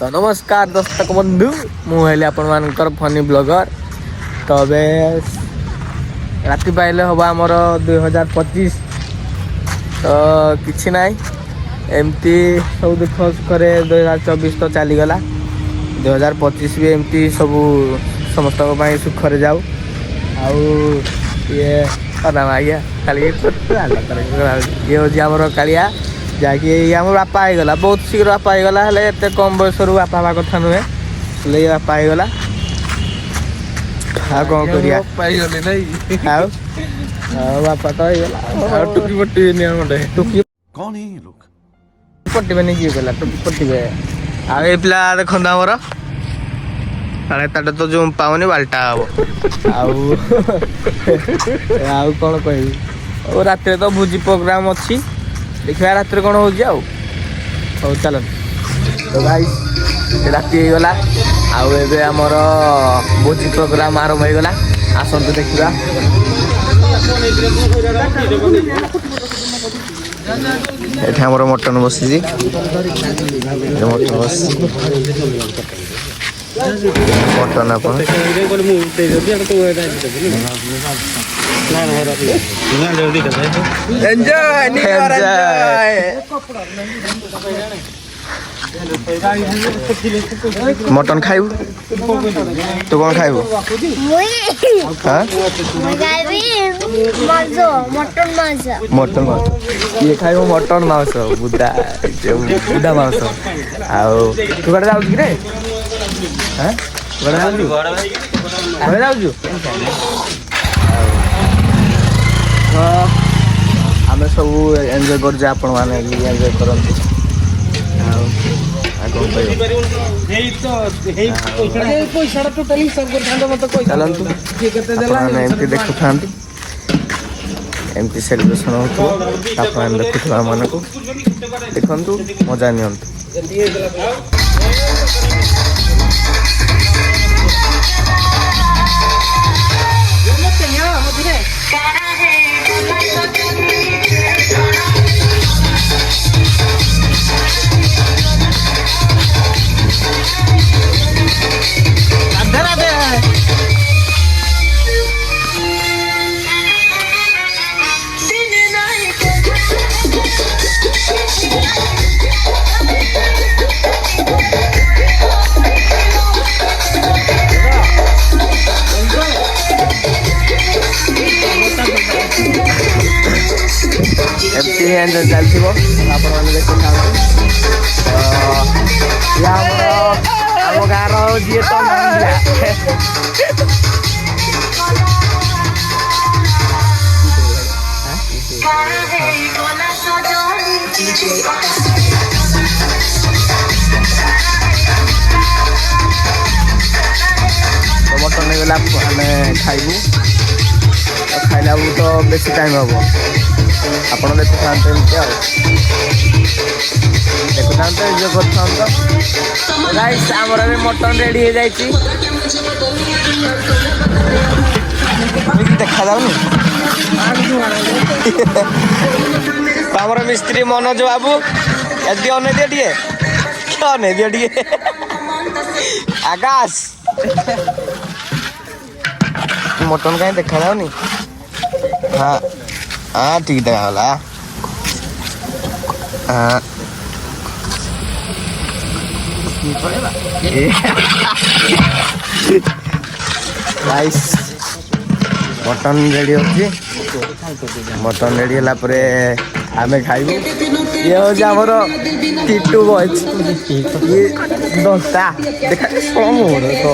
तो नमस्कार दर्शक बंधु मुझे आपण मानकर फनी ब्लॉगर तो राति पाइले हम आमर 2025 तो किसी ना एमती सब दुख सुखरे 2024 तो चलीगला 2025 भी एमती सब समस्त सुखरे जाऊ ये आज्ञा खाली ये हूँ आमर कालिया जहाँकि आम बापा होगला बहुत शीघ्र बापा होगला एत कम बयस बापा हवा कथा नुहे ये बापा होगला कौन करिया बापा तो टुकी पट्टी टुकी कौन है ये लोग पट्टी नहीं किए गला टुकी पट्टी आ पिला देखता आमर काले ताटे तो जो पाऊनी बाल्टा हम आउ कौन कह रात तो भोजी प्रोग्राम अच्छी देखा रात कौन हो चल तो भाई राति होगला आमर भोजी प्रोग्राम आरंभ होगला आसतु देखा ये मटन बसी मटन बस मटन आप मटन खाइबू तू कौन खाइबू मटन ये खाइबू मटन मांस बुदा बुदा मांस आउ तू कड़े जाऊ कि रे आम सब एंजॉय कर आपण मैंने एंजॉय करते चलतु एमती देखु था एमती सेलिब्रेशन हो देखुवा मान को देखु मजा नि एमती चलती आप देखते आम गाँव जी तो मटन गला आम खाइबू खाइला तो बेसी टाइम हम आप देखु था एमती देखु था एंजॉय कर आमर मटन रेडी हो जाए देखा जाऊनी आमर मिस्त्री मनोज बाबू एदी अन दिए टे अन दिए टे आकाश मटन कहीं देखा जाऊनी हाँ हाँ ठीक देखा हाँ मटन रेडी होची मटन रेडी होला परे आमे खाइबू ये हो जामर टिटू बॉयज ये दस्ता देखा कम हो तो